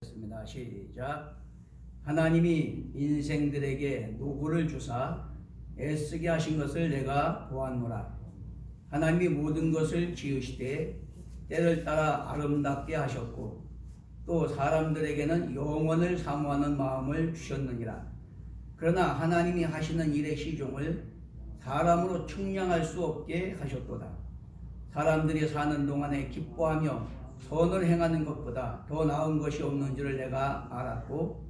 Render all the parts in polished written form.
습니다. 시작. 하나님이 인생들에게 노고를 주사 애쓰게 하신 것을 내가 보았노라. 하나님이 모든 것을 지으시되 때를 따라 아름답게 하셨고 또 사람들에게는 영원을 사모하는 마음을 주셨느니라. 그러나 하나님이 하시는 일의 시종을 사람으로 측량할 수 없게 하셨도다. 사람들이 사는 동안에 기뻐하며 선을 행하는 것보다 더 나은 것이 없는 줄을 내가 알았고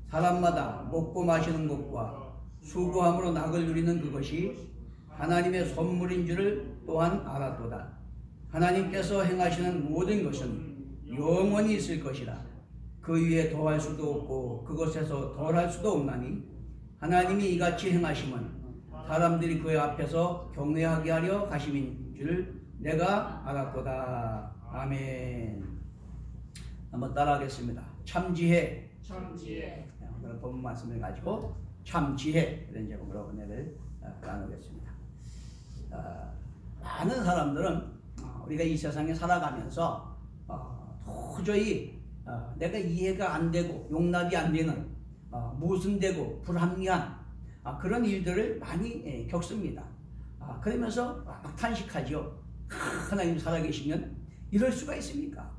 사람마다 먹고 마시는 것과 수고함으로 낙을 누리는 그것이 하나님의 선물인 줄을 또한 알았도다. 하나님께서 행하시는 모든 것은 영원히 있을 것이라. 그 위에 더할 수도 없고 그것에서 덜할 수도 없나니 하나님이 이같이 행하심은 사람들이 그의 앞에서 경외하게 하려 하심인 줄 내가 알았도다. 아멘. 한번 따라하겠습니다. 참지혜. 참지혜. 오늘 본 말씀을 가지고 참지혜 이런 제목으로 은혜를 나누겠습니다. 많은 사람들은 우리가 이 세상에 살아가면서 도저히 내가 이해가 안 되고 용납이 안 되는 모순되고 불합리한 그런 일들을 많이 겪습니다. 그러면서 막 탄식하죠. 하나님 살아계시면 이럴 수가 있습니까?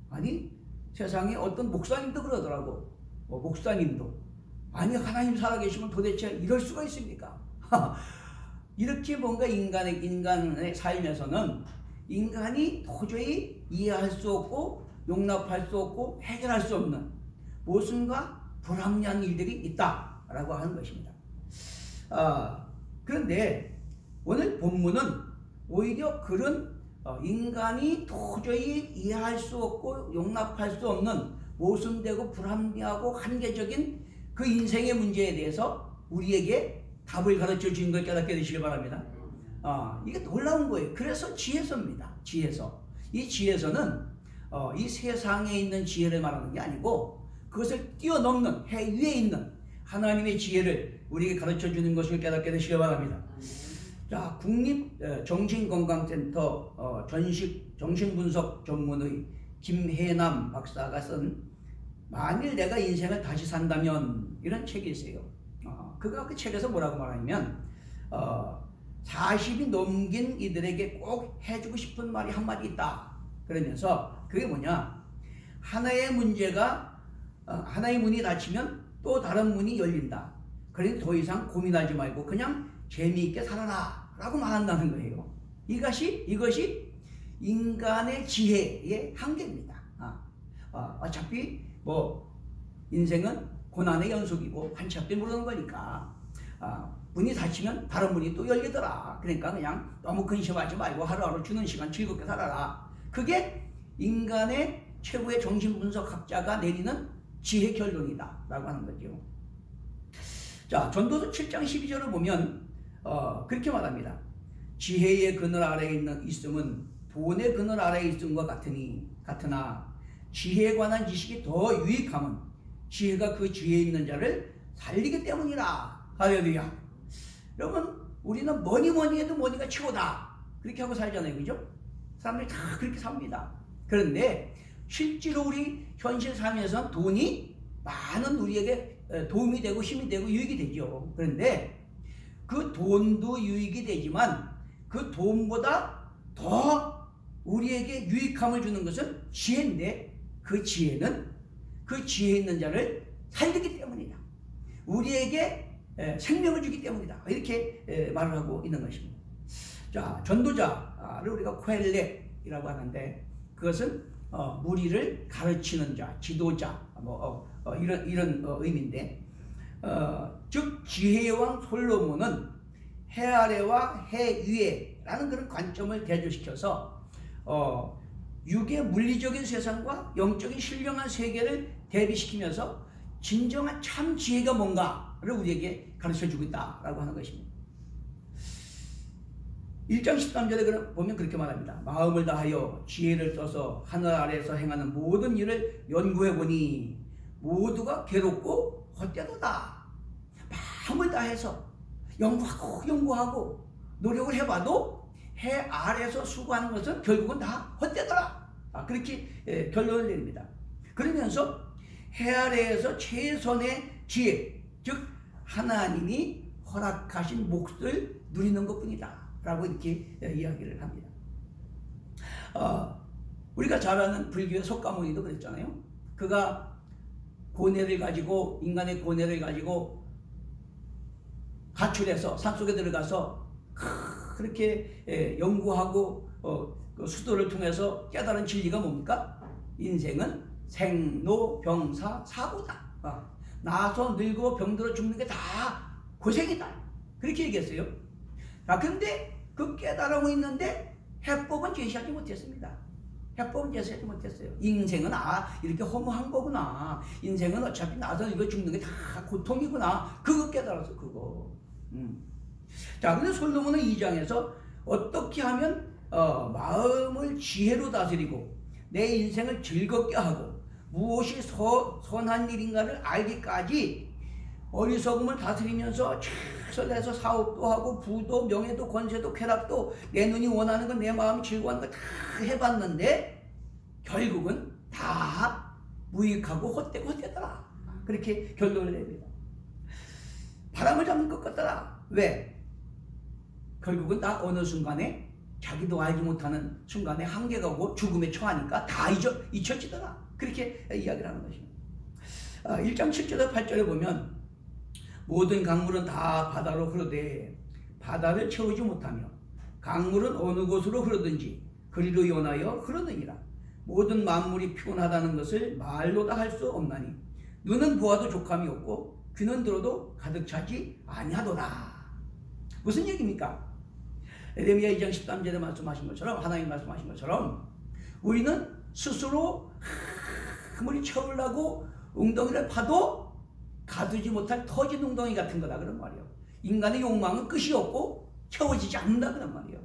아니 세상에 어떤 목사님도 그러더라고. 목사님도 아니 하나님 살아계시면 도대체 이럴 수가 있습니까? 이렇게 뭔가 인간의 삶에서는 인간이 도저히 이해할 수 없고 용납할 수 없고 해결할 수 없는 모순과 불합리한 일들이 있다라고 하는 것입니다. 그런데 오늘 본문은 오히려 그런 인간이 도저히 이해할 수 없고 용납할 수 없는 모순되고 불합리하고 한계적인 그 인생의 문제에 대해서 우리에게 답을 가르쳐 주는 걸 깨닫게 되시길 바랍니다. 이게 놀라운 거예요. 그래서 지혜서입니다. 지혜서. 이 지혜서는 이 세상에 있는 지혜를 말하는 게 아니고 그것을 뛰어넘는 해 위에 있는 하나님의 지혜를 우리에게 가르쳐 주는 것을 깨닫게 되시길 바랍니다. 자, 국립정신건강센터 정신분석 전문의 김혜남 박사가 쓴 만일 내가 인생을 다시 산다면 이런 책이 있어요. 그가 그 책에서 뭐라고 말하냐면 40이 넘긴 이들에게 꼭 해주고 싶은 말이 한마디 있다. 그러면서 그게 뭐냐, 하나의 문제가 하나의 문이 닫히면 또 다른 문이 열린다. 그러니 더 이상 고민하지 말고 그냥 재미있게 살아라 라고 말한다는 거예요. 이것이 인간의 지혜의 한계입니다. 어차피 인생은 고난의 연속이고 한치 앞에 모르는 거니까 문이 닫히면 다른 문이 또 열리더라. 그러니까 그냥 너무 근심하지 말고 하루하루 주는 시간 즐겁게 살아라. 그게 인간의 최고의 정신분석학자가 내리는 지혜 결론이다 라고 하는 거죠. 자, 전도서 7장 12절을 보면 그렇게 말합니다. 지혜의 그늘 아래에 있음은 돈의 그늘 아래에 있음과 같으나 지혜에 관한 지식이 더 유익함은 지혜가 그 지혜에 있는 자를 살리기 때문이라. 할렐루야. 여러분, 우리는 뭐니 해도 뭐니가 최고다 그렇게 하고 살잖아요. 그죠? 사람들이 다 그렇게 삽니다. 그런데 실제로 우리 현실 삶에서는 돈이 많은 우리에게 도움이 되고 힘이 되고 유익이 되죠. 그런데 그 돈도 유익이 되지만 그 돈보다 더 우리에게 유익함을 주는 것은 지혜인데 그 지혜는 그 지혜 있는 자를 살리기 때문이다. 우리에게 생명을 주기 때문이다. 이렇게 말을 하고 있는 것입니다. 자, 전도자를 우리가 코엘렛이라고 하는데 그것은 무리를 가르치는 자, 지도자 이런 의미인데 즉 지혜의 왕 솔로몬은 해 아래와 해 위에라는 그런 관점을 대조시켜서 육의 물리적인 세상과 영적인 신령한 세계를 대비시키면서 진정한 참 지혜가 뭔가를 우리에게 가르쳐주고 있다라고 하는 것입니다. 1장 13절에 보면 그렇게 말합니다. 마음을 다하여 지혜를 써서 하늘 아래에서 행하는 모든 일을 연구해보니 모두가 괴롭고 헛되도다. 마음을 다해서 연구하고 노력을 해봐도 해 아래에서 수고하는 것은 결국은 다 헛되더라. 그렇게 결론을 내립니다. 그러면서 해 아래에서 최선의 지혜, 즉 하나님이 허락하신 몫을 누리는 것뿐이다 라고 이렇게 이야기를 합니다. 우리가 잘 아는 불교의 석가모니도 그랬잖아요. 그가 고뇌를 가지고, 인간의 고뇌를 가지고 가출해서 산속에 들어가서 그렇게 연구하고 그 수도를 통해서 깨달은 진리가 뭡니까? 인생은 생로병사 사고다. 나서 늙고 병들어 죽는 게 다 고생이다. 그렇게 얘기했어요. 근데 그 깨달음이 있는데 해법은 제시하지 못했습니다. 해법은 제시하지 못했어요. 인생은 이렇게 허무한 거구나. 인생은 어차피 나서 늙어 죽는 게 다 고통이구나. 그거 깨달았어, 그거. 자, 근데 솔로몬은 2장에서 어떻게 하면 마음을 지혜로 다스리고 내 인생을 즐겁게 하고 무엇이 선한 일인가를 알기까지 어리석음을 다스리면서 최선을 해서 사업도 하고 부도 명예도 권세도 쾌락도 내 눈이 원하는 건 내 마음이 즐거워하는 거 다 해봤는데 결국은 다 무익하고 헛되더라. 그렇게 결론을 냅니다. 바람을 잡는 것 같더라. 왜? 결국은 다 어느 순간에 자기도 알지 못하는 순간에 한계가 오고 죽음에 처하니까 다 잊혀지더라. 그렇게 이야기를 하는 것입니다. 1장 7절에서 8절에 보면 모든 강물은 다 바다로 흐르되 바다를 채우지 못하며 강물은 어느 곳으로 흐르든지 그리로 연하여 흐르느니라. 모든 만물이 피곤하다는 것을 말로 다 할 수 없나니 눈은 보아도 족함이 없고 귀는 들어도 가득 차지 아니하도다. 무슨 얘기입니까? 에레미야 2장 13절에 말씀하신 것처럼, 하나님 말씀하신 것처럼 우리는 스스로 아무리 채우려고 웅덩이를 파도 가두지 못할 터진 웅덩이 같은 거다 그런 말이에요. 인간의 욕망은 끝이 없고 채워지지 않는다 그런 말이에요.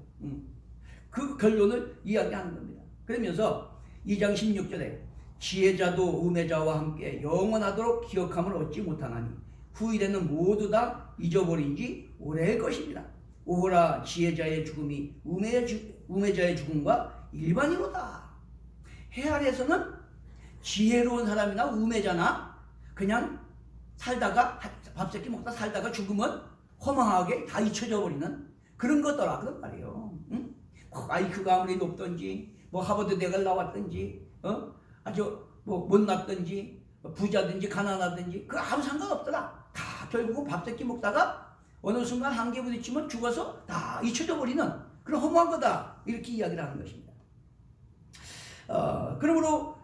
그 결론을 이야기하는 겁니다. 그러면서 2장 16절에 지혜자도 우매자와 함께 영원하도록 기억함을 얻지 못하나니 후일에는 모두 다 잊어버린 지 오래일 것입니다. 오호라 지혜자의 죽음이 우매자의 죽음과 일반이로다. 해 아래에서는 지혜로운 사람이나 우매자나 그냥 살다가 밥 새끼 먹다 살다가 죽으면 허망하게 다 잊혀져 버리는 그런 거더라 그런 말이에요. 응? IQ가 아무리 높든지 뭐 하버드 대학을 나왔든지 아주 뭐 못났든지 부자든지 가난하든지 그 아무 상관없더라. 다 결국은 밥 새끼 먹다가 어느 순간 한계 부딪히면 죽어서 다 잊혀져 버리는 그런 허무한 거다. 이렇게 이야기를 하는 것입니다. 그러므로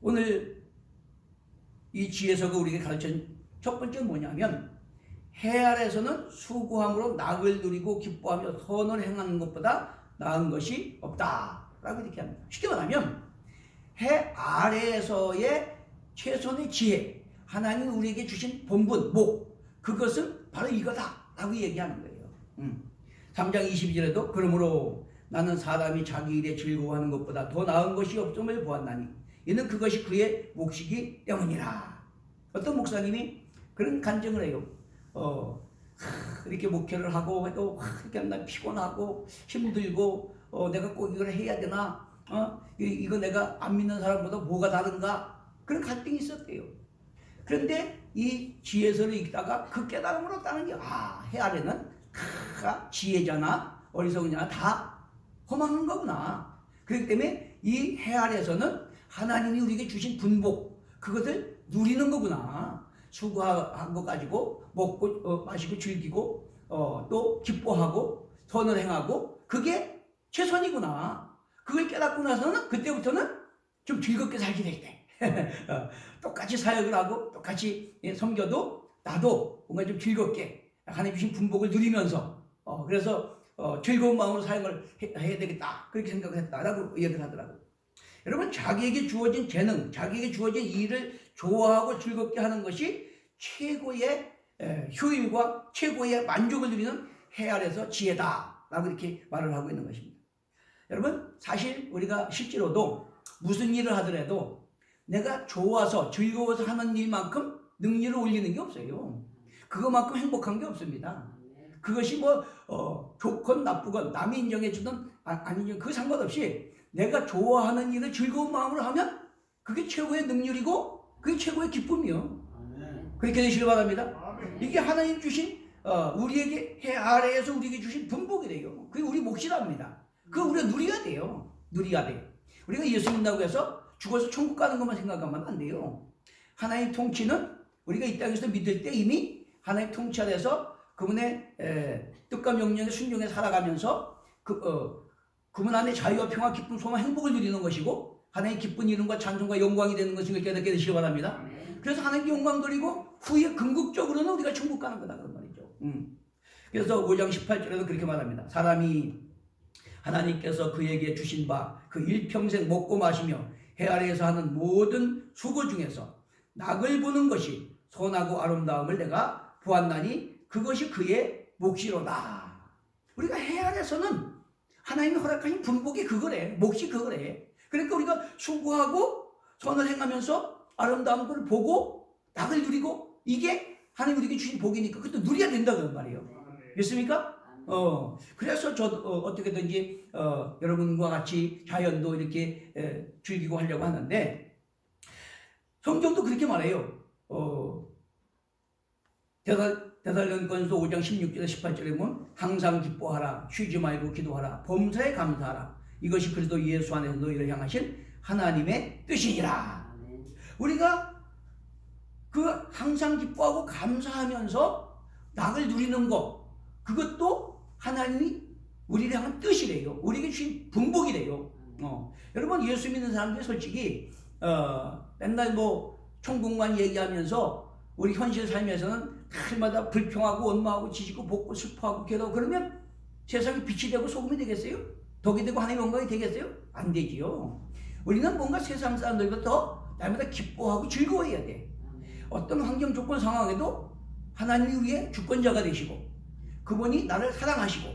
오늘 이 지혜서가 우리에게 가르친 첫 번째는 뭐냐면 해 아래에서는 수고함으로 낙을 누리고 기뻐하며 선을 행하는 것보다 나은 것이 없다. 라고 이렇게 합니다. 쉽게 말하면 해 아래에서의 최선의 지혜, 하나님이 우리에게 주신 본분, 목, 그것은 바로 이거다 라고 얘기하는 거예요. 3장 22절에도 그러므로 나는 사람이 자기 일에 즐거워하는 것보다 더 나은 것이 없음을 보았나니 이는 그것이 그의 몫이기 때문이라. 어떤 목사님이 그런 간증을 해요. 이렇게 목회를 하고 해도 이렇게 맨날 피곤하고 힘들고 내가 꼭 이걸 해야 되나? 이거 내가 안 믿는 사람보다 뭐가 다른가? 그런 갈등이 있었대요. 그런데 이 지혜서를 읽다가 그 깨달음을 얻다는 게 해 아래는 지혜자나 어리석은 자나 다 허망한 거구나. 그렇기 때문에 이 해 아래에서는 하나님이 우리에게 주신 분복 그것을 누리는 거구나. 수고한 거 가지고 먹고 마시고 즐기고 또 기뻐하고 선을 행하고 그게 최선이구나. 그걸 깨닫고 나서는 그때부터는 좀 즐겁게 살게 되겠대. 똑같이 사역을 하고 똑같이 섬겨도 나도 뭔가 좀 즐겁게 하나님 주신 분복을 누리면서 그래서 즐거운 마음으로 사역을 해야 되겠다. 그렇게 생각을 했다라고 얘기를 하더라고요. 여러분 자기에게 주어진 재능, 자기에게 주어진 일을 좋아하고 즐겁게 하는 것이 최고의 효율과 최고의 만족을 누리는 해 아래서 지혜다라고 이렇게 말을 하고 있는 것입니다. 여러분 사실 우리가 실제로도 무슨 일을 하더라도 내가 좋아서 즐거워서 하는 일만큼 능률을 올리는 게 없어요. 그것만큼 행복한 게 없습니다. 그것이 뭐 좋건 나쁘건 남이 인정해 주든 아니면 그 상관없이 내가 좋아하는 일을 즐거운 마음으로 하면 그게 최고의 능률이고 그게 최고의 기쁨이요. 아멘. 그렇게 되시길 바랍니다. 아멘. 이게 하나님 주신 우리에게 해 아래에서 우리에게 주신 분복이래요. 그게 우리 몫이랍니다. 그거 우리가 누려야 돼요. 누려야 돼요. 우리가 예수 믿는다고 해서 죽어서 천국 가는 것만 생각하면 안 돼요. 하나님 통치는 우리가 이 땅에서 믿을 때 이미 하나님 통치 아래서 그분의 뜻과 명령에 순종해 살아가면서 그분 안에 자유와 평화, 기쁨, 소망, 행복을 누리는 것이고 하나님 기쁜 이름과 찬송과 영광이 되는 것을 깨닫게 되시기 바랍니다. 그래서 하나님께 영광 돌리고 후에 궁극적으로는 우리가 천국 가는 거다 그런 말이죠. 그래서 5장 18절에도 그렇게 말합니다. 사람이 하나님께서 그에게 주신 바 그 일평생 먹고 마시며 해 아래에서 하는 모든 수고 중에서 낙을 보는 것이 선하고 아름다움을 내가 보았나니 그것이 그의 몫이로다. 우리가 해 아래에서는 하나님이 허락하신 분복이 그거래. 몫이 그거래. 그러니까 우리가 수고하고 선을 행하면서 아름다운 걸 보고 낙을 누리고 이게 하나님 우리에게 주신 복이니까 그것도 누려야 된다 그런 말이에요. 믿습니까? 그래서 저도 어떻게든지 여러분과 같이 자연도 이렇게 즐기고 하려고 하는데 성경도 그렇게 말해요. 데살로니가전서 5장 16절에 18절에 보면 항상 기뻐하라, 쉬지 말고 기도하라, 범사에 감사하라. 이것이 그리스도 예수 안에서 너희를 향하신 하나님의 뜻이니라. 우리가 그 항상 기뻐하고 감사하면서 낙을 누리는 것, 그것도 하나님이 우리를 향한 뜻이래요. 우리에게 주신 분복이래요. 여러분 예수 믿는 사람들이 솔직히 맨날 뭐 천국만 얘기하면서 우리 현실 삶에서는 날마다 불평하고 원망하고 지지고 볶고 슬퍼하고 괴로워 그러면 세상에 빛이 되고 소금이 되겠어요? 덕이 되고 하나님의 영광이 되겠어요? 안 되지요. 우리는 뭔가 세상 사람들보다 더 날마다 기뻐하고 즐거워해야 돼. 어떤 환경 조건 상황에도 하나님이 우리의 주권자가 되시고 그분이 나를 사랑하시고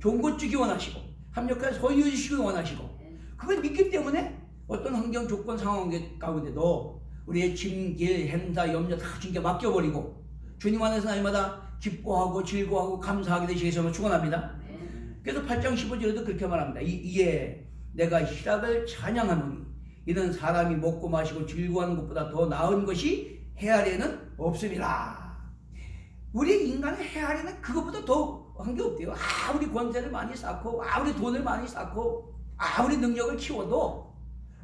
좋은 것 주기 원하시고 합력하여 소유해 주시기 원하시고 그걸 믿기 때문에 어떤 환경 조건 상황 가운데도 우리의 짐, 길, 행사, 염려 다 주님께 맡겨버리고 주님 안에서 날마다 기뻐하고 즐거워하고 감사하게 되시기 위해서 축원합니다. 그래서 8장 15절에도 그렇게 말합니다. 이에 내가 희락을 찬양하노니 이는 사람이 먹고 마시고 즐거워하는 것보다 더 나은 것이 해 아래는 없음이라. 우리 인간의 해 아래는 그것보다 더 한 게 없대요. 아무리 권세를 많이 쌓고 아무리 돈을 많이 쌓고 아무리 능력을 키워도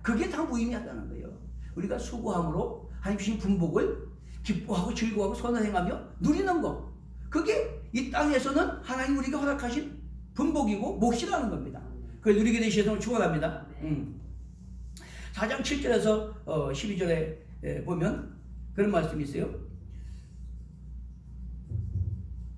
그게 다 무의미하다는 거예요. 우리가 수고함으로 하나님 주신 분복을 기뻐하고 즐거워하고 선을 행하며 누리는 것, 그게 이 땅에서는 하나님 우리가 허락하신 분복이고 몫이라는 겁니다. 그걸 누리게 되시도록 축원합니다. 4장 7절에서 12절에 보면 그런 말씀이 있어요.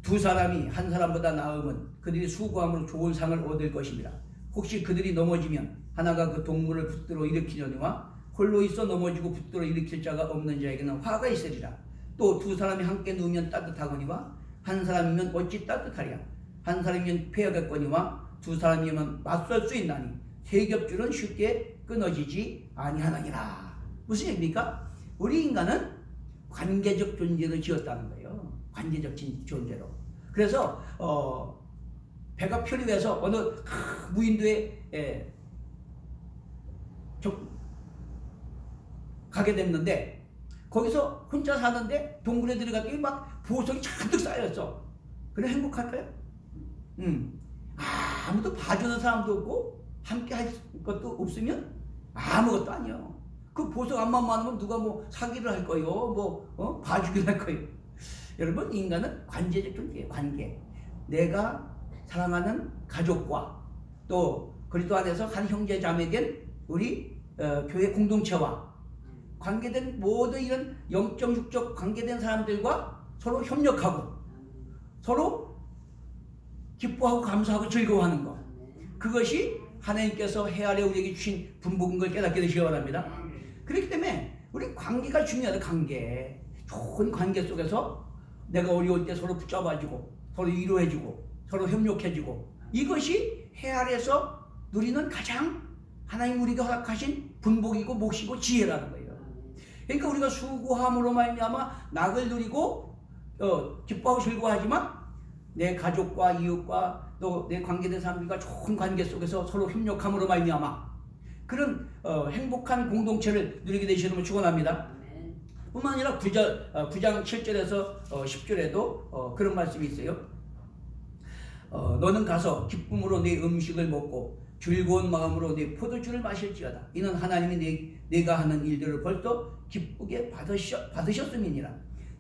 두 사람이 한 사람보다 나음은 그들이 수고함으로 좋은 상을 얻을 것입니다. 혹시 그들이 넘어지면 하나가 그 동물을 붙들어 일으키려니와 홀로 있어 넘어지고 붙들어 일으킬 자가 없는 자에게는 화가 있으리라. 또 두 사람이 함께 누우면 따뜻하거니와 한 사람이면 어찌 따뜻하랴. 한 사람이면 패하겠거니와 두 사람이면 맞설 수 있나니 세 겹줄은 쉽게 끊어지지 아니하느니라. 무슨 얘기입니까? 우리 인간은 관계적 존재로 지었다는 거예요. 관계적 존재로. 그래서 배가 표류해서 어느 무인도에 가게 됐는데 거기서 혼자 사는데 동굴에 들어갔더니 막 보석이 잔뜩 쌓였어. 그래 행복할까요? 아무도 봐주는 사람도 없고 함께 할 것도 없으면 아무것도 아니요. 그 보석 안만 많으면 누가 뭐 사기를 할 거요, 뭐 봐주기를 할 거요. 여러분 인간은 관계적 존재예요. 관계. 내가 사랑하는 가족과 또 그리스도 안에서 한 형제 자매된 우리 교회 공동체와 관계된 모든 이런 영적 육적 관계된 사람들과 서로 협력하고 서로 기뻐하고 감사하고 즐거워하는 것, 그것이 하나님께서 해 아래 우리에게 주신 분복인 걸 깨닫게 되시기 바랍니다. 그렇기 때문에 우리 관계가 중요하다. 관계. 좋은 관계 속에서 내가 어려울 때 서로 붙잡아주고 서로 위로해주고 서로 협력해주고, 이것이 해 아래서 누리는 가장 하나님 우리가 허락하신 분복이고 몫이고 지혜라는 거예요. 그러니까 우리가 수고함으로 말미암아 낙을 누리고 기뻐하고 즐거워하지만 내 가족과 이웃과 또 내 관계된 사람들과 좋은 관계 속에서 서로 협력함으로 말미암아 그런 행복한 공동체를 누리게 되시는 걸 축원합니다. 뿐만 아니라 9장 7절에서 10절에도 그런 말씀이 있어요. 너는 가서 기쁨으로 내 음식을 먹고 즐거운 마음으로 내 포도주를 마실지어다. 이는 하나님이 내가 하는 일들을 벌써 기쁘게 받으셨음이니라.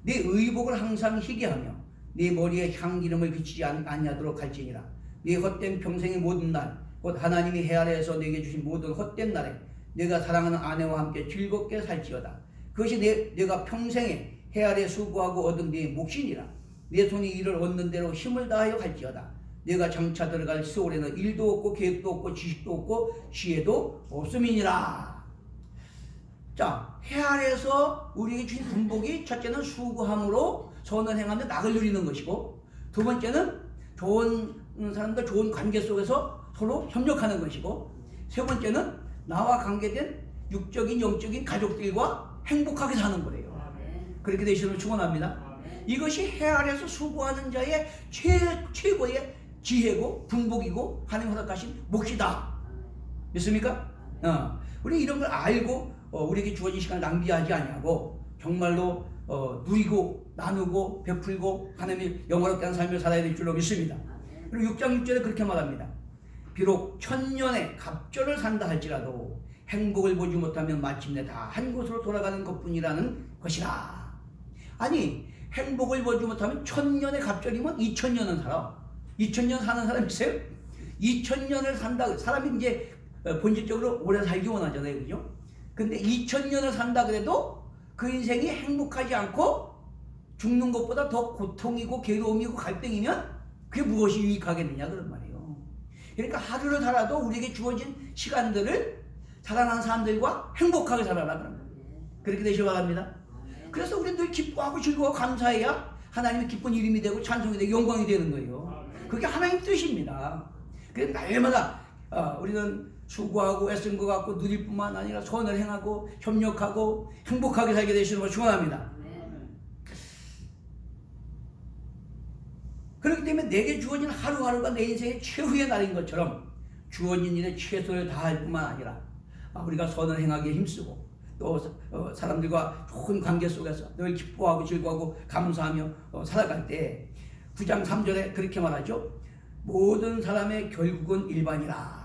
내 의복을 항상 희게 하며 내 머리에 향기름을 비치지 아니하도록 할지니라. 네 헛된 평생의 모든 날, 곧 하나님이 해 아래에서 내게 주신 모든 헛된 날에 내가 사랑하는 아내와 함께 즐겁게 살지어다. 그것이 내가 평생에 해 아래 수고하고 얻은 네 몫이니라. 내 손이 이를 얻는 대로 힘을 다하여 갈지어다. 내가 장차 들어갈 세월에는 일도 없고 계획도 없고 지식도 없고 지혜도 없음이니라. 자, 해 아래에서 우리에게 주신 분복이 첫째는 수고함으로 선을 행하며 낙을 누리는 것이고, 두 번째는 좋은 사람들 좋은 관계 속에서 서로 협력하는 것이고, 세 번째는 나와 관계된 육적인 영적인 가족들과 행복하게 사는 거예요. 그렇게 되시기를 축원합니다. 이것이 해 아래에서 수고하는 자의 최고의 지혜고 분복이고 하나님 허락하신 몫이다. 믿습니까? 우리 이런 걸 알고 우리에게 주어진 시간을 낭비하지 아니하고 정말로 누리고 나누고 베풀고 하나님의 영화롭게 하는 삶을 살아야 될 줄로 믿습니다. 그리고 6장 6절에 그렇게 말합니다. 비록 천년의 갑절을 산다 할지라도 행복을 보지 못하면 마침내 다 한 곳으로 돌아가는 것뿐이라는 것이라. 아니, 행복을 보지 못하면 천년의 갑절이면 2000년은 살아. 2000년 사는 사람 있어요? 2000년을 산다. 사람이 이제 본질적으로 오래 살기 원하잖아요. 그죠? 근데 2000년을 산다 그래도 그 인생이 행복하지 않고 죽는 것보다 더 고통이고 괴로움이고 갈등이면 그게 무엇이 유익하겠느냐 그런 말이에요. 그러니까 하루를 살아도 우리에게 주어진 시간들을 사랑하는 사람들과 행복하게 살아라 그런 거예요. 그렇게 되시기 바랍니다. 그래서 우리는 늘 기뻐하고 즐거워 감사해야 하나님의 기쁜 이름이 되고 찬송이 되고 영광이 되는 거예요. 그게 하나님 뜻입니다. 그래서 날마다 우리는 수고하고 애쓴 것 같고 누릴 뿐만 아니라 선을 행하고 협력하고 행복하게 살게 되시는 걸 축원합니다. 그렇기 때문에 내게 주어진 하루하루가 내 인생의 최후의 날인 것처럼 주어진 일에 최선을 다할 뿐만 아니라 우리가 선을 행하기에 힘쓰고 또 사람들과 좋은 관계 속에서 늘 기뻐하고 즐거워하고 감사하며 살아갈 때 9장 3절에 그렇게 말하죠. 모든 사람의 결국은 일반이라.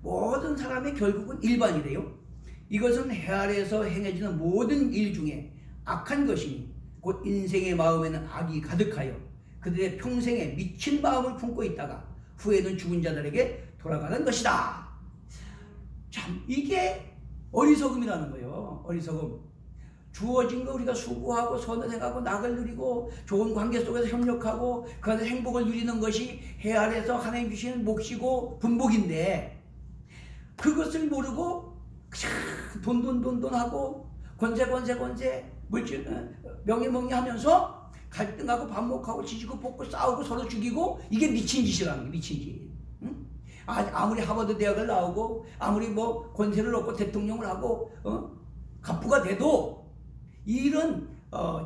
모든 사람의 결국은 일반이래요. 이것은 해 아래에서 행해지는 모든 일 중에 악한 것이니 곧 인생의 마음에는 악이 가득하여 그들의 평생에 미친 마음을 품고 있다가 후에는 죽은 자들에게 돌아가는 것이다. 참, 이게 어리석음이라는 거예요. 어리석음. 주어진 거 우리가 수고하고 선을 행하고 낙을 누리고 좋은 관계 속에서 협력하고 그 안에서 행복을 누리는 것이 해 아래에서 하나님 주시는 몫이고 분복인데, 그것을 모르고 그냥 하고 권세 물질 명예 하면서 갈등하고 반목하고 지지고 볶고 싸우고 서로 죽이고, 이게 미친 짓이라는 게 미친 짓. 응? 아무리 하버드 대학을 나오고 아무리 뭐 권세를 얻고 대통령을 하고 갑부가 돼도 이런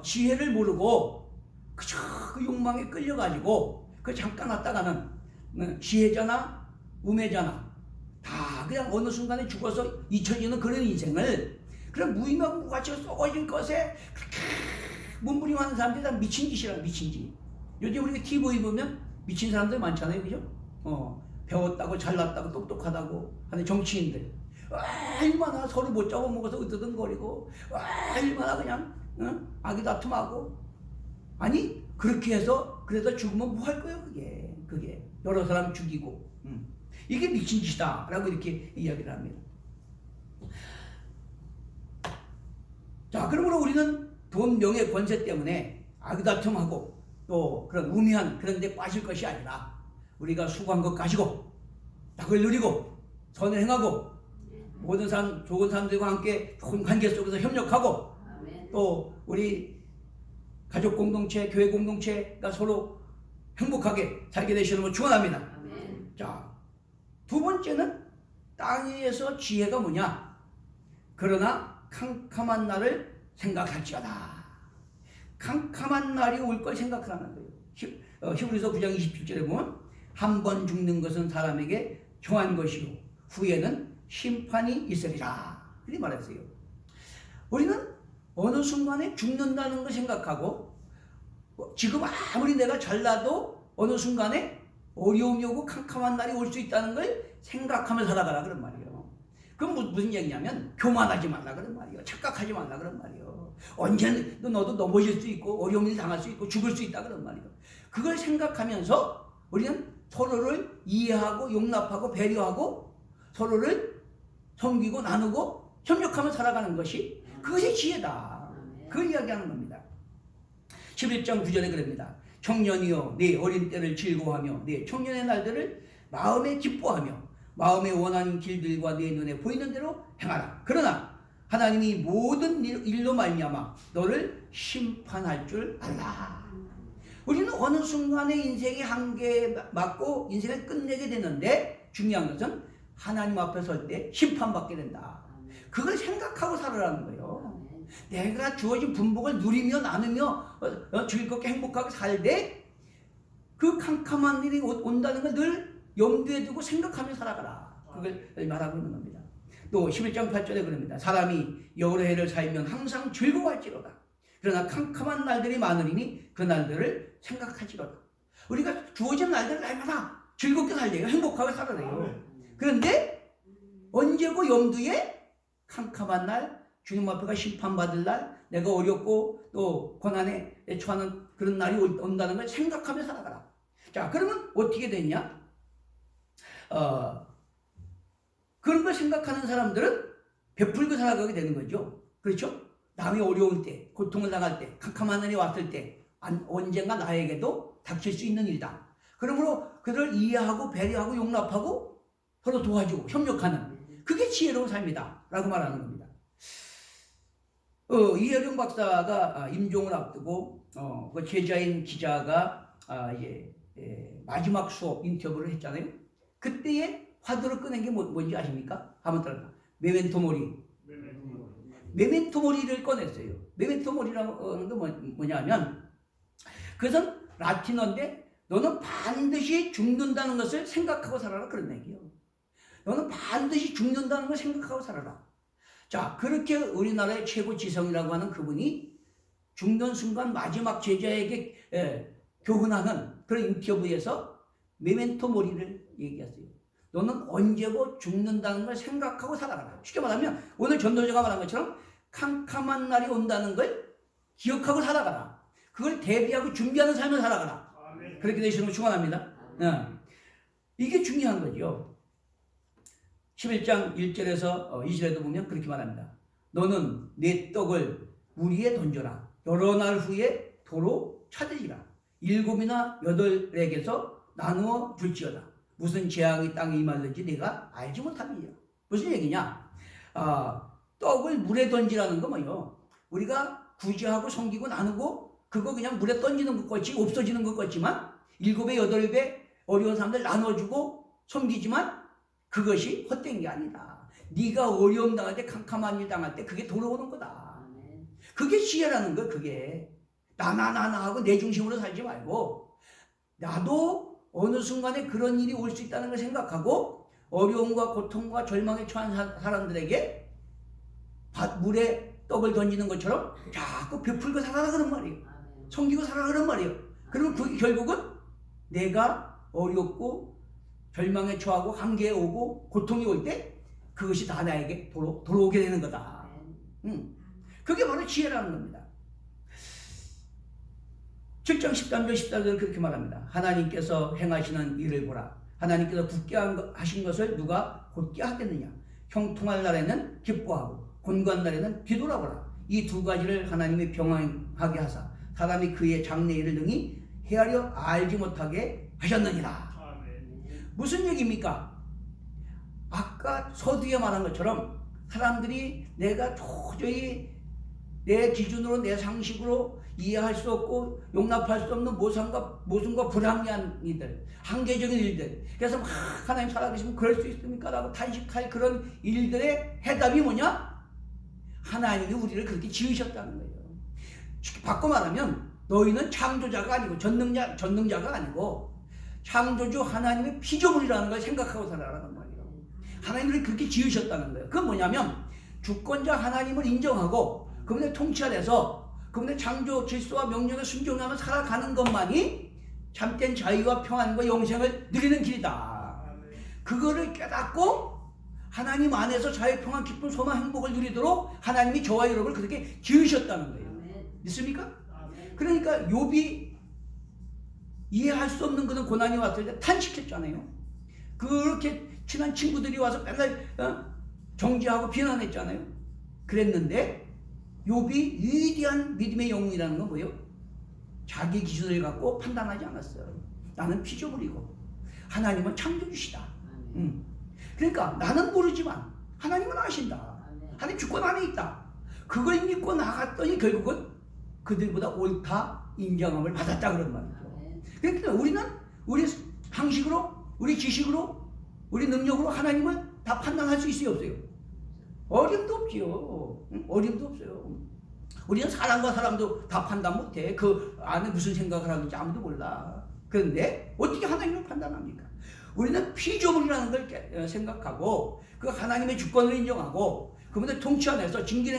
지혜를 모르고 그저 그 욕망에 끌려가지고 그 잠깐 왔다가는 지혜자나 우매자나 다 그냥 어느 순간에 죽어서 잊혀지는 그런 인생을 그런 무의미하고 무가치가 썩어진 것에 그렇게 몸부림하는 사람들이 다 미친 짓이라. 미친 짓. 요즘 우리가 TV 보면 미친 사람들 많잖아요. 그죠? 배웠다고 잘났다고 똑똑하다고 하는 정치인들 얼마나 서로 못 잡아먹어서 으드덩거리고 얼마나 그냥 악이 다툼하고. 아니 그렇게 해서 그래서 죽으면 뭐 할 거예요. 그게 여러 사람 죽이고 이게 미친 짓이다 라고 이렇게 이야기를 합니다. 자, 그러므로 우리는 돈, 명예, 권세 때문에 악이 다툼하고 또 그런 우매한 그런 데 빠질 것이 아니라 우리가 수고한 것 가지고 낙을 누리고 선을 행하고 모든 사람, 좋은 사람들과 함께 좋은 관계 속에서 협력하고 또 우리 가족 공동체, 교회 공동체가 서로 행복하게 살게 되시는 걸 축원합니다. 자, 두 번째는 땅 위에서 지혜가 뭐냐? 그러나 캄캄한 날을 생각할지어다. 캄캄한 날이 올 걸 생각하라는 거예요. 히브리서 9장 27절에 보면 한 번 죽는 것은 사람에게 정한 것이요 후에는 심판이 있으리라. 이렇게 말했어요. 우리는 어느 순간에 죽는다는 걸 생각하고 지금 아무리 내가 잘나도 어느 순간에 어려움이 오고 캄캄한 날이 올 수 있다는 걸 생각하며 살아가라 그런 말이에요. 그럼 무슨 얘기냐면 교만하지 말라 그런 말이에요. 착각하지 말라 그런 말이에요. 언제는 너도 넘어질 수 있고 어려움을 당할 수 있고 죽을 수 있다 그런 말이에요. 그걸 생각하면서 우리는 서로를 이해하고 용납하고 배려하고 서로를 섬기고 나누고 협력하며 살아가는 것이 그것이 지혜다. 그걸 이야기하는 겁니다. 11장 9절에 그럽니다. 청년이여 네 어린 때를 즐거워하며 네 청년의 날들을 마음에 기뻐하며 마음에 원하는 길들과 네 눈에 보이는 대로 행하라. 그러나 하나님이 모든 일로 말미암아 너를 심판할 줄 알라. 우리는 어느 순간에 인생의 한계에 맞고 인생을 끝내게 되는데 중요한 것은 하나님 앞에 설 때 심판받게 된다. 그걸 생각하고 살아라는 거예요. 내가 주어진 분복을 누리며 나누며 즐겁게 행복하게 살되 그 캄캄한 일이 온다는 걸 늘 염두에 두고 생각하며 살아가라. 그걸 말하고 있는 겁니다. 또 11장 8절에 그럽니다. 사람이 여러 해를 살면 항상 즐거워할지로다. 그러나 캄캄한 날들이 많으리니 그 날들을 생각하지로다. 우리가 주어진 날들을 날마다 즐겁게 살래요. 행복하게 살아래요. 그런데 언제고 염두에 캄캄한 날, 주님 앞에가 심판받을 날, 내가 어렵고 또 고난에 처하는 그런 날이 온다는 걸 생각하며 살아가라. 자, 그러면 어떻게 되냐? 그런 걸 생각하는 사람들은 베풀고 살아가게 되는 거죠. 그렇죠? 남이 어려울 때, 고통을 당할 때, 캄캄한 날이 왔을 때 언젠가 나에게도 닥칠 수 있는 일이다. 그러므로 그들을 이해하고 배려하고 용납하고 서로 도와주고 협력하는 그게 지혜로운 삶이다 라고 말하는 겁니다. 이혜령 박사가 임종을 앞두고 그 제자인 기자가 마지막 수업 인터뷰를 했잖아요. 그때에 화두를 꺼낸 게 뭔지 아십니까? 한번 들어봐. 메멘토 모리. 메멘토 모리를 꺼냈어요. 메멘토 모리라는 게 뭐냐면 그것은 라틴어인데 너는 반드시 죽는다는 것을 생각하고 살아라 그런 얘기예요. 너는 반드시 죽는다는 걸 생각하고 살아라. 자, 그렇게 우리나라의 최고 지성이라고 하는 그분이 죽는 순간 마지막 제자에게 교훈하는 그런 인터뷰에서 메멘토 모리를 얘기했어요. 너는 언제고 죽는다는 걸 생각하고 살아가라. 쉽게 말하면 오늘 전도자가 말한 것처럼 캄캄한 날이 온다는 걸 기억하고 살아가라. 그걸 대비하고 준비하는 삶을 살아가라. 그렇게 되시는 걸 축원합니다. 이게 중요한 거죠. 11장 1절에서 2절에도 보면 그렇게 말합니다. 너는 내 떡을 물 위에 던져라. 여러 날 후에 도로 찾으리라. 7이나 8에게서 나누어 줄지어다. 무슨 재앙이 땅에 임하는지 내가 알지 못함이야. 무슨 얘기냐? 떡을 물에 던지라는 거 뭐예요? 우리가 구제하고 섬기고 나누고 그거 그냥 물에 던지는 것 같이 없어지는 것 같지만 7배, 8배 어려운 사람들 나눠주고 섬기지만 그것이 헛된 게 아니다. 네가 어려움 당할 때 캄캄한 일 당할 때 그게 돌아오는 거다. 그게 지혜라는 거야. 그게 나나 하고 내 중심으로 살지 말고 나도 어느 순간에 그런 일이 올 수 있다는 걸 생각하고 어려움과 고통과 절망에 처한 사람들에게 물에 떡을 던지는 것처럼 자꾸 베풀고 살아라 그런 말이에요. 섬기고 살아라 그런 말이에요. 그러면 그게 결국은 내가 어렵고 절망에 처하고 한계에 오고 고통이 올 때 그것이 다 나에게 돌아오게 되는 거다. 그게 바로 지혜라는 겁니다. 7장 13절 14절은 그렇게 말합니다. 하나님께서 행하시는 일을 보라. 하나님께서 굳게 하신 것을 누가 곧게 하겠느냐. 형통할 날에는 기뻐하고 곤고한 날에는 뒤돌아보라. 이 두 가지를 하나님이 병행하게 하사 사람이 그의 장래일을 능히 헤아려 알지 못하게 하셨느니라. 무슨 얘기입니까? 아까 서두에 말한 것처럼 사람들이 내가 도저히 내 기준으로 내 상식으로 이해할 수 없고 용납할 수 없는 모순과 불합리한 일들, 한계적인 일들. 그래서 막 하나님 살아계시면 그럴 수 있습니까? 라고 탄식할 그런 일들의 해답이 뭐냐? 하나님이 우리를 그렇게 지으셨다는 거예요. 바꿔 말하면 너희는 창조자가 아니고 전능자가 아니고 창조주 하나님의 피조물이라는 걸 생각하고 살아라는 말이에요. 하나님을 그렇게 지으셨다는 거예요. 그건 뭐냐면 주권자 하나님을 인정하고 그분의 통치 아래서 그분의 창조 질서와 명령에 순종하며 살아가는 것만이 참된 자유와 평안과 영생을 누리는 길이다. 그거를 깨닫고 하나님 안에서 자유, 평안, 기쁨, 소망, 행복을 누리도록 하나님이 저와 여러분을 그렇게 지으셨다는 거예요. 믿습니까? 그러니까 욥이 이해할 수 없는 그런 고난이 왔을 때 탄식했잖아요. 그렇게 친한 친구들이 와서 맨날 정죄하고 비난했잖아요. 그랬는데 욥이 위대한 믿음의 영웅이라는 건 뭐예요? 자기 기준을 갖고 판단하지 않았어요. 나는 피조물이고 하나님은 창조주시다. 그러니까 나는 모르지만 하나님은 아신다. 하나님 주권 안에 있다. 그걸 믿고 나갔더니 결국은 그들보다 옳다 인정함을 받았다 그런 말이죠. 그러니까 우리는 우리 상식으로, 우리 지식으로, 우리 능력으로 하나님을 다 판단할 수 있어요, 없어요? 어림도 없지요. 어림도 없어요. 우리는 사람과 사람도 다 판단 못해. 그 안에 무슨 생각을 하는지 아무도 몰라. 그런데 어떻게 하나님을 판단합니까? 우리는 피조물이라는 걸 생각하고 그 하나님의 주권을 인정하고 그분의 통치 안에서 징계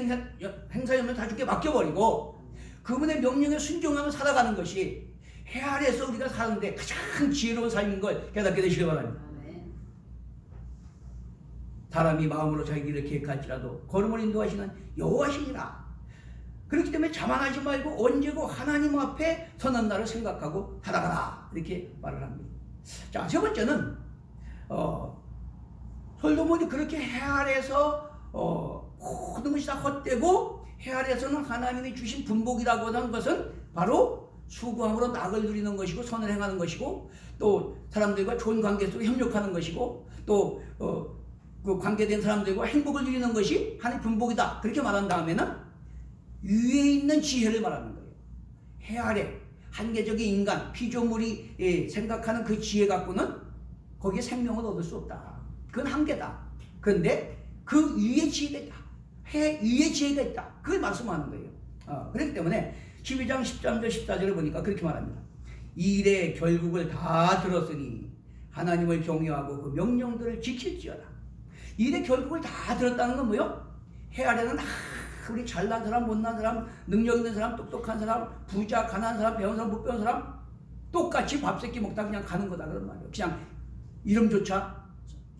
행사하면 다 주께 맡겨버리고 그분의 명령에 순종하며 살아가는 것이 해 아래에서 우리가 사는데 가장 지혜로운 삶인 걸 깨닫게 되시기 바랍니다. 사람이 마음으로 자기 길을 계획할지라도 걸음을 인도하시는 여호와시니라. 그렇기 때문에 자만하지 말고 언제고 하나님 앞에 서는 날을 생각하고 살아가라 이렇게 말을 합니다. 자, 세 번째는 솔로몬이 그렇게 해 아래에서 모든 것이 다 헛되고 해 아래에서는 하나님이 주신 분복이라고 하는 것은 바로 수고함으로 낙을 누리는 것이고 선을 행하는 것이고 또 사람들과 좋은 관계 속에 협력하는 것이고 또 그 관계된 사람들과 행복을 누리는 것이 하나님의 분복이다. 그렇게 말한 다음에는 위에 있는 지혜를 말하는 거예요. 해 아래 한계적인 인간, 피조물이 생각하는 그 지혜 갖고는 거기에 생명을 얻을 수 없다. 그건 한계다. 그런데 그 위에 지혜가 있다. 해 위에 지혜가 있다. 그걸 말씀하는 거예요. 그렇기 때문에 12장 13절 14절을 보니까 그렇게 말합니다. 이 일의 결국을 다 들었으니 하나님을 경외하고 그 명령들을 지킬지어다. 이 일의 결국을 다 들었다는 건 뭐예요? 해 아래는 우리 잘난 사람, 못난 사람, 능력 있는 사람, 똑똑한 사람, 부자, 가난한 사람, 배운 사람, 못 배운 사람 똑같이 밥 세끼 먹다 그냥 가는 거다 그런 말이에요. 그냥 이름조차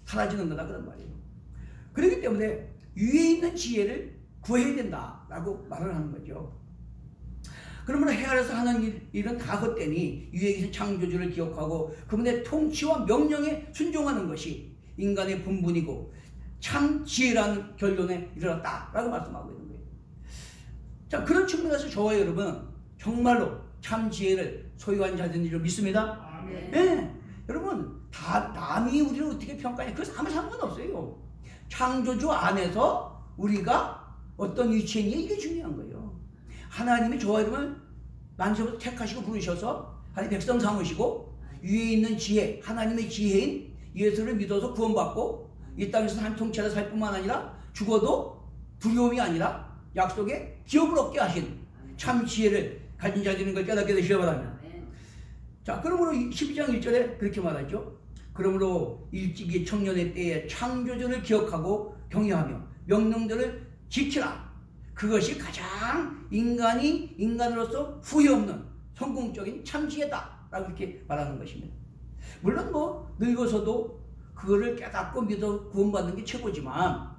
사라지는 거다 그런 말이에요. 그렇기 때문에 위에 있는 지혜를 구해야 된다라고 말을 하는 거죠. 그러면 해 아래서 하는 일은 다 헛되니 위에 계신 창조주를 기억하고 그분의 통치와 명령에 순종하는 것이 인간의 본분이고 참 지혜라는 결론에 이르렀다라고 말씀하고 있는 거예요. 자, 그런 측면에서 저와 여러분은 정말로 참 지혜를 소유한 자들인 줄 믿습니다. 네. 여러분 다 남이 우리를 어떻게 평가하냐 그것은 아무 상관없어요. 창조주 안에서 우리가 어떤 위치에 있냐 이게 중요한 거예요. 하나님이 저와 여러분을 만세부터 택하시고 부르셔서 하나님 백성 삼으시고 위에 있는 지혜 하나님의 지혜인 예수를 믿어서 구원받고 이 땅에서 하나님 통치하여 살 뿐만 아니라 죽어도 두려움이 아니라 약속의 기업을 얻게 하신 참 지혜를 가진 자들인 걸 깨닫게 되시기 바랍니다. 자, 그러므로 12장 1절에 그렇게 말하죠. 그러므로 일찍이 청년의 때에 창조주를 기억하고 경외하며 명령들을 지키라. 그것이 가장 인간이 인간으로서 후회 없는 성공적인 참 지혜다 라고 이렇게 말하는 것입니다. 물론 뭐 늙어서도 그거를 깨닫고 믿어 구원받는 게 최고지만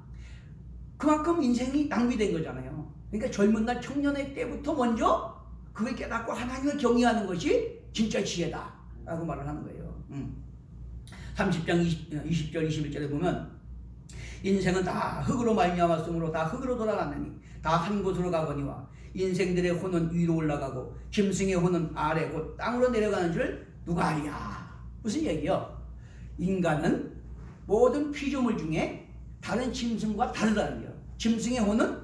그만큼 인생이 낭비된 거잖아요. 그러니까 젊은 날 청년의 때부터 먼저 그걸 깨닫고 하나님을 경외하는 것이 진짜 지혜다 라고 말을 하는 거예요. 30장 20절 21절에 보면 인생은 다 흙으로 말미암았으므로 다 흙으로 돌아가느니 다 한 곳으로 가거니와 인생들의 혼은 위로 올라가고 짐승의 혼은 아래 곧 땅으로 내려가는 줄 누가 알랴. 무슨 얘기요? 인간은 모든 피조물 중에 다른 짐승과 다르다는 거예요. 짐승의 혼은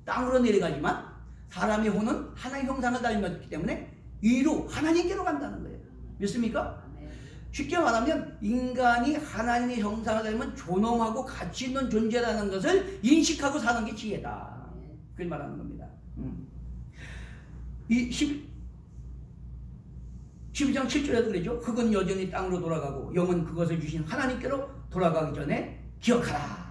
땅으로 내려가지만 사람의 혼은 하나님의 형상을 닮았기 때문에 위로 하나님께로 간다는 거예요. 믿습니까? 쉽게 말하면 인간이 하나님의 형상을 닮은 존엄하고 가치 있는 존재라는 것을 인식하고 사는 게 지혜다. 그걸 말하는 겁니다. 이 12장 7절에도 그러죠. 흙은 여전히 땅으로 돌아가고 영은 그것을 주신 하나님께로 돌아가기 전에 기억하라.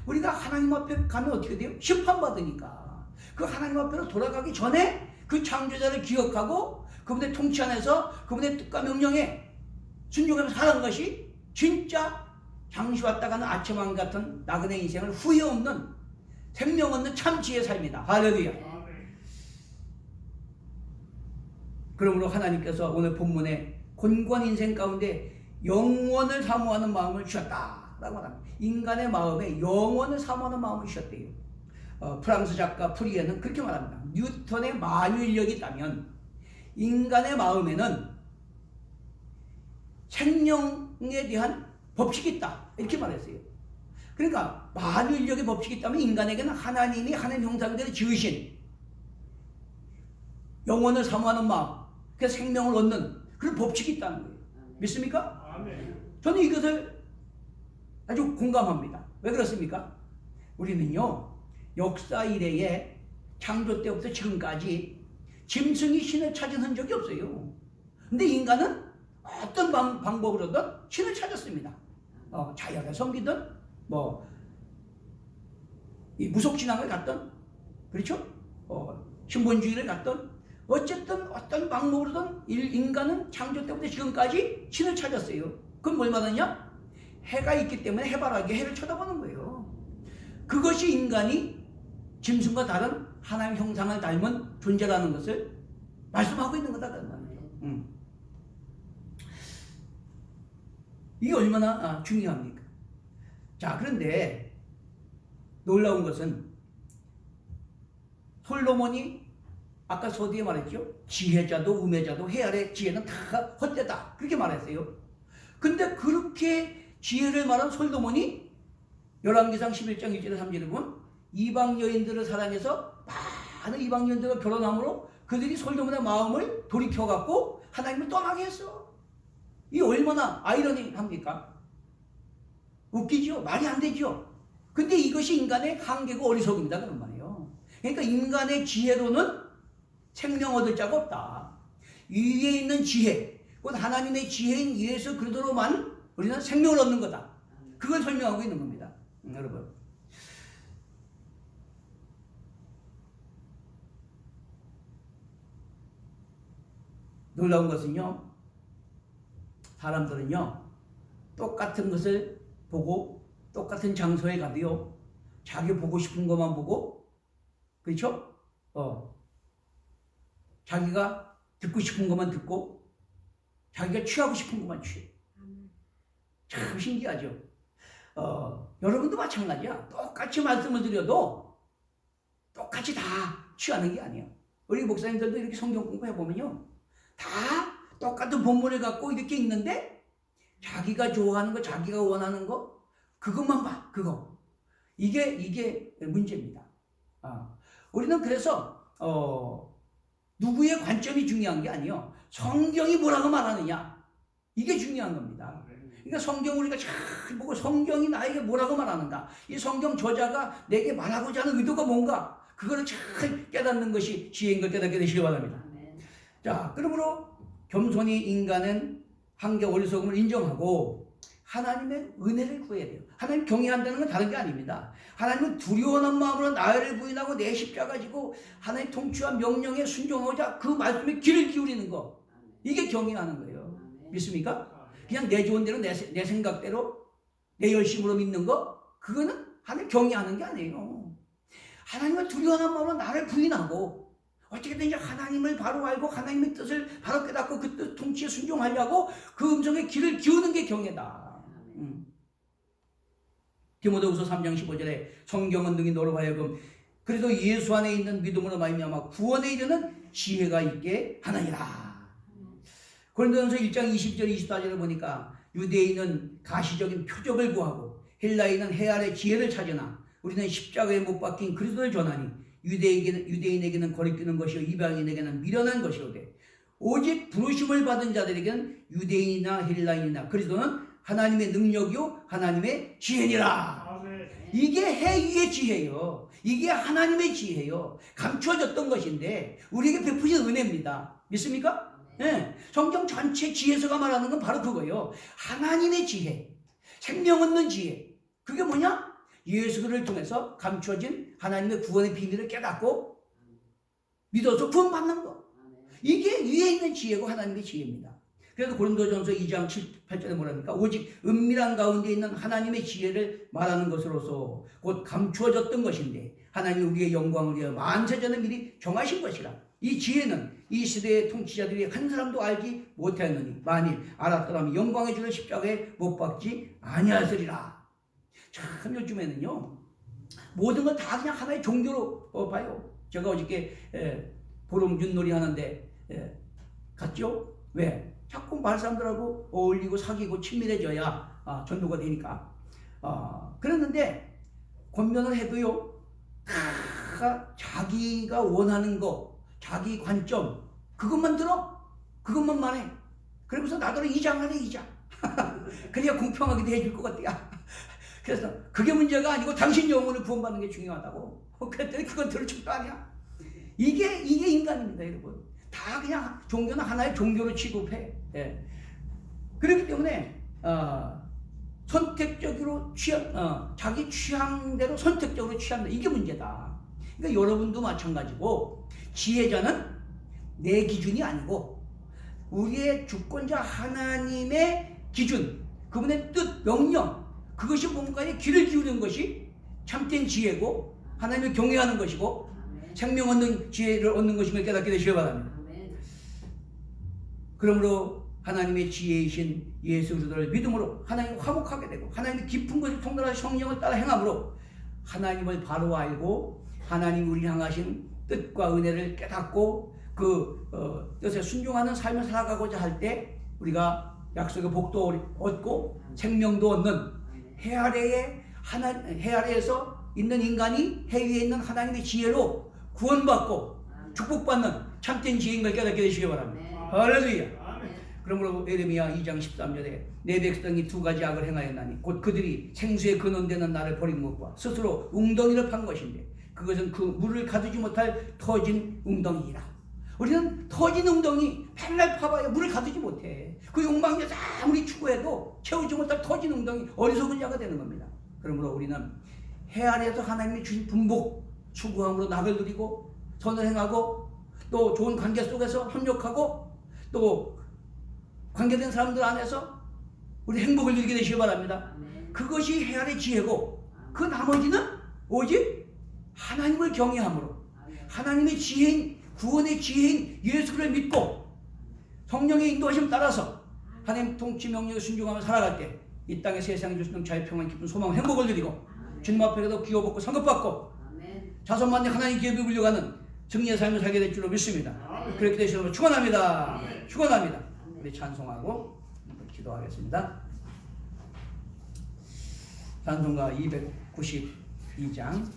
우리가 하나님 앞에 가면 어떻게 돼요? 심판받으니까. 그 하나님 앞으로 돌아가기 전에 그 창조자를 기억하고 그분의 통치 안에서 그분의 뜻과 명령에 순종하면서 사는 것이 진짜 잠시 왔다 가는 아침왕 같은 나그네 인생을 후회 없는 생명 없는 참 지혜의 삶이다. 할렐루야. 그러므로 하나님께서 오늘 본문에 곤고한 인생 가운데 영원을 사모하는 마음을 주셨다라고 말합니다. 인간의 마음에 영원을 사모하는 마음을 주셨대요. 프랑스 작가 프리에는 그렇게 말합니다. 뉴턴의 만유인력이 있다면 인간의 마음에는 생명에 대한 법칙이 있다 이렇게 말했어요. 그러니까 만유인력의 법칙이 있다면 인간에게는 하나님이 하나님 형상대로 지으신 영원을 사모하는 마음, 그 생명을 얻는 그런 법칙이 있다는 거예요. 믿습니까? 저는 이것을 아주 공감합니다. 왜 그렇습니까? 우리는요 역사 이래에 창조 때부터 지금까지 짐승이 신을 찾은 흔적이 없어요. 근데 인간은 어떤 방법으로든 신을 찾았습니다. 자연을 섬기든 이 무속신앙을 갖든, 그렇죠? 신본주의를 갖든, 어쨌든 어떤 방법으로든 인간은 창조 때부터 지금까지 신을 찾았어요. 그럼 뭘 말하냐? 해가 있기 때문에 해바라기 해를 쳐다보는 거예요. 그것이 인간이 짐승과 다른 하나님 형상을 닮은 존재라는 것을 말씀하고 있는 거다. 이게 얼마나 중요합니까? 자, 그런데 놀라운 것은 솔로몬이 아까 서두에 말했죠. 지혜자도 우매자도 해 아래 지혜는 다 헛되다. 그렇게 말했어요. 근데 그렇게 지혜를 말한 솔로몬이 열왕기상 11장 1절에 3절에 보면 이방 여인들을 사랑해서 많은 이방 여인들과 결혼함으로 그들이 솔로몬의 마음을 돌이켜갖고 하나님을 떠나게 했어. 이 얼마나 아이러니합니까? 웃기죠? 말이 안 되죠? 근데 이것이 인간의 한계고 어리석음이다 그런 말이에요. 그러니까 인간의 지혜로는 생명 얻을 자가 없다. 위에 있는 지혜, 곧 하나님의 지혜인 예수 그리스도로만 우리는 생명을 얻는 거다. 그걸 설명하고 있는 겁니다. 여러분. 놀라운 것은요. 사람들은요. 똑같은 것을 보고 똑같은 장소에 가도요. 자기 보고 싶은 것만 보고, 그렇죠? 자기가 듣고 싶은 것만 듣고 자기가 취하고 싶은 것만 취해. 참 신기하죠. 여러분도 마찬가지야. 똑같이 말씀을 드려도 똑같이 다 취하는 게 아니에요. 우리 목사님들도 이렇게 성경 공부해보면요. 다 똑같은 본문을 갖고 이렇게 읽는데 자기가 좋아하는 거, 자기가 원하는 거, 그것만 봐. 그거. 이게 문제입니다. 우리는 그래서 누구의 관점이 중요한 게 아니에요. 성경이 뭐라고 말하느냐. 이게 중요한 겁니다. 그러니까 성경 우리가 잘 보고 성경이 나에게 뭐라고 말하는가. 이 성경 저자가 내게 말하고자 하는 의도가 뭔가. 그거를 잘 깨닫는 것이 지혜인 걸 깨닫게 되시기 바랍니다. 자, 그러므로 겸손히 인간은 한계 어리석음을 인정하고 하나님의 은혜를 구해야 돼요. 하나님 경외한다는 건 다른 게 아닙니다. 하나님은 두려워하는 마음으로 나를 부인하고 내 십자가 지고 하나님 통치와 명령에 순종하고자 그 말씀에 귀를 기울이는 거. 이게 경외하는 거예요. 믿습니까? 그냥 내 좋은 대로 내 생각대로 내 열심으로 믿는 거, 그거는 하나님 경외하는 게 아니에요. 하나님을 두려워하는 마음으로 나를 부인하고 어떻게든지 하나님을 바로 알고 하나님의 뜻을 바로 깨닫고 그 뜻 통치에 순종하려고 그 음성에 귀를 기우는 게 경외다. 디모데후서 3장 15절에 성경은 능히 너로 하여금 그래도 예수 안에 있는 믿음으로 말미암아 구원에 이르는 지혜가 있게 하느니라. 고린도전서 1장 20절 24절을 보니까 유대인은 가시적인 표적을 구하고 헬라인은 해 아래 지혜를 찾으나 우리는 십자가에 못 박힌 그리스도를 전하니 유대인에게는 거리끼는 것이요 이방인에게는 미련한 것이로되 오직 부르심을 받은 자들에게는 유대인이나 헬라인이나 그리스도는 하나님의 능력이요 하나님의 지혜니라. 이게 해 위의 지혜요. 이게 하나님의 지혜요. 감추어졌던 것인데 우리에게 베푸신 은혜입니다. 믿습니까? 네. 성경 전체 지혜서가 말하는 건 바로 그거예요. 하나님의 지혜, 생명 얻는 지혜. 그게 뭐냐? 예수 그리스도를 통해서 감추어진 하나님의 구원의 비밀을 깨닫고 믿어서 구원받는 거. 이게 위에 있는 지혜고 하나님의 지혜입니다. 그래서 고린도전서 2장 7, 8절에 뭐랍니까? 오직 은밀한 가운데 있는 하나님의 지혜를 말하는 것으로서 곧 감추어졌던 것인데 하나님이 우리의 영광을 위하여 만세전에 미리 정하신 것이라. 이 지혜는 이 시대의 통치자들이 한 사람도 알지 못하였느니 만일 알았더라면 영광의 주를 십자가에 못 박지 아니하으리라. 참 요즘에는요 모든 걸 다 그냥 하나의 종교로 봐요. 제가 어저께 보름 윷놀이 하는데 갔죠? 왜? 자꾸 말 사람들하고 어울리고 사귀고 친밀해져야 전도가 되니까. 그랬는데 권면을 해도요 다 자기가 원하는 거, 자기 관점 그것만 들어, 그것만 말해. 그러면서 나더러 이장하래 이장. 그래야 공평하게 해줄 것 같아요. 그래서 그게 문제가 아니고 당신 영혼을 구원받는 게 중요하다고. 그랬더니 그건 들을 척도 아니야. 이게 인간입니다, 여러분. 다 그냥 종교는 하나의 종교로 취급해. 예. 그렇기 때문에 선택적으로 자기 취향대로 선택적으로 취한다. 이게 문제다. 그러니까 여러분도 마찬가지고 지혜자는 내 기준이 아니고 우리의 주권자 하나님의 기준, 그분의 뜻, 명령, 그것이 뭔가에 귀를 기울이는 것이 참된 지혜고 하나님을 경외하는 것이고 생명 얻는 지혜를 얻는 것임을 깨닫게 되시기 바랍니다. 그러므로 하나님의 지혜이신 예수 그리스도를 믿음으로 하나님과 화목하게 되고 하나님의 깊은 것을 통달하신 성령을 따라 행함으로 하나님을 바로 알고 하나님 우리를 향하신 뜻과 은혜를 깨닫고 그 뜻에 순종하는 삶을 살아가고자 할 때 우리가 약속의 복도 얻고 생명도 얻는 해 아래에서 있는 인간이 해 위에 있는 하나님의 지혜로 구원받고 축복받는 참된 지혜인 걸 깨닫게 되시기 바랍니다. 할렐루야. 그러므로 에레미야 2장 13절에 내 백성이 두 가지 악을 행하였나니 곧 그들이 생수에 근원되는 나를 버린 것과 스스로 웅덩이를 판 것인데 그것은 그 물을 가두지 못할 터진 웅덩이라. 우리는 터진 웅덩이 맨날 파봐야 물을 가두지 못해. 그 욕망에 아무리 추구해도 채우지 못할 터진 웅덩이, 어리석은 자가 되는 겁니다. 그러므로 우리는 해 아래에서 하나님이 주신 분복 추구함으로 낙을 누리고 선을 행하고 또 좋은 관계 속에서 협력하고 또 관계된 사람들 안에서 우리 행복을 누리게 되시기 바랍니다. 그것이 해 아래 지혜고 그 나머지는 오직 하나님을 경외함으로 하나님의 지혜인 구원의 지혜인 예수를 믿고 성령의 인도하심 따라서 하나님 통치 명령에 순종하며 살아갈 때 이 땅의 세상에 주시는 자유 평안 기쁜 소망 행복을 누리고 주님 앞에도 기업받고 상급받고 자손만대 하나님 기업에 불려가는 승리의 삶을 살게 될 줄로 믿습니다. 그렇게 되시면 축원합니다. 축원합니다. 우리 찬송하고 기도하겠습니다. 찬송가 292장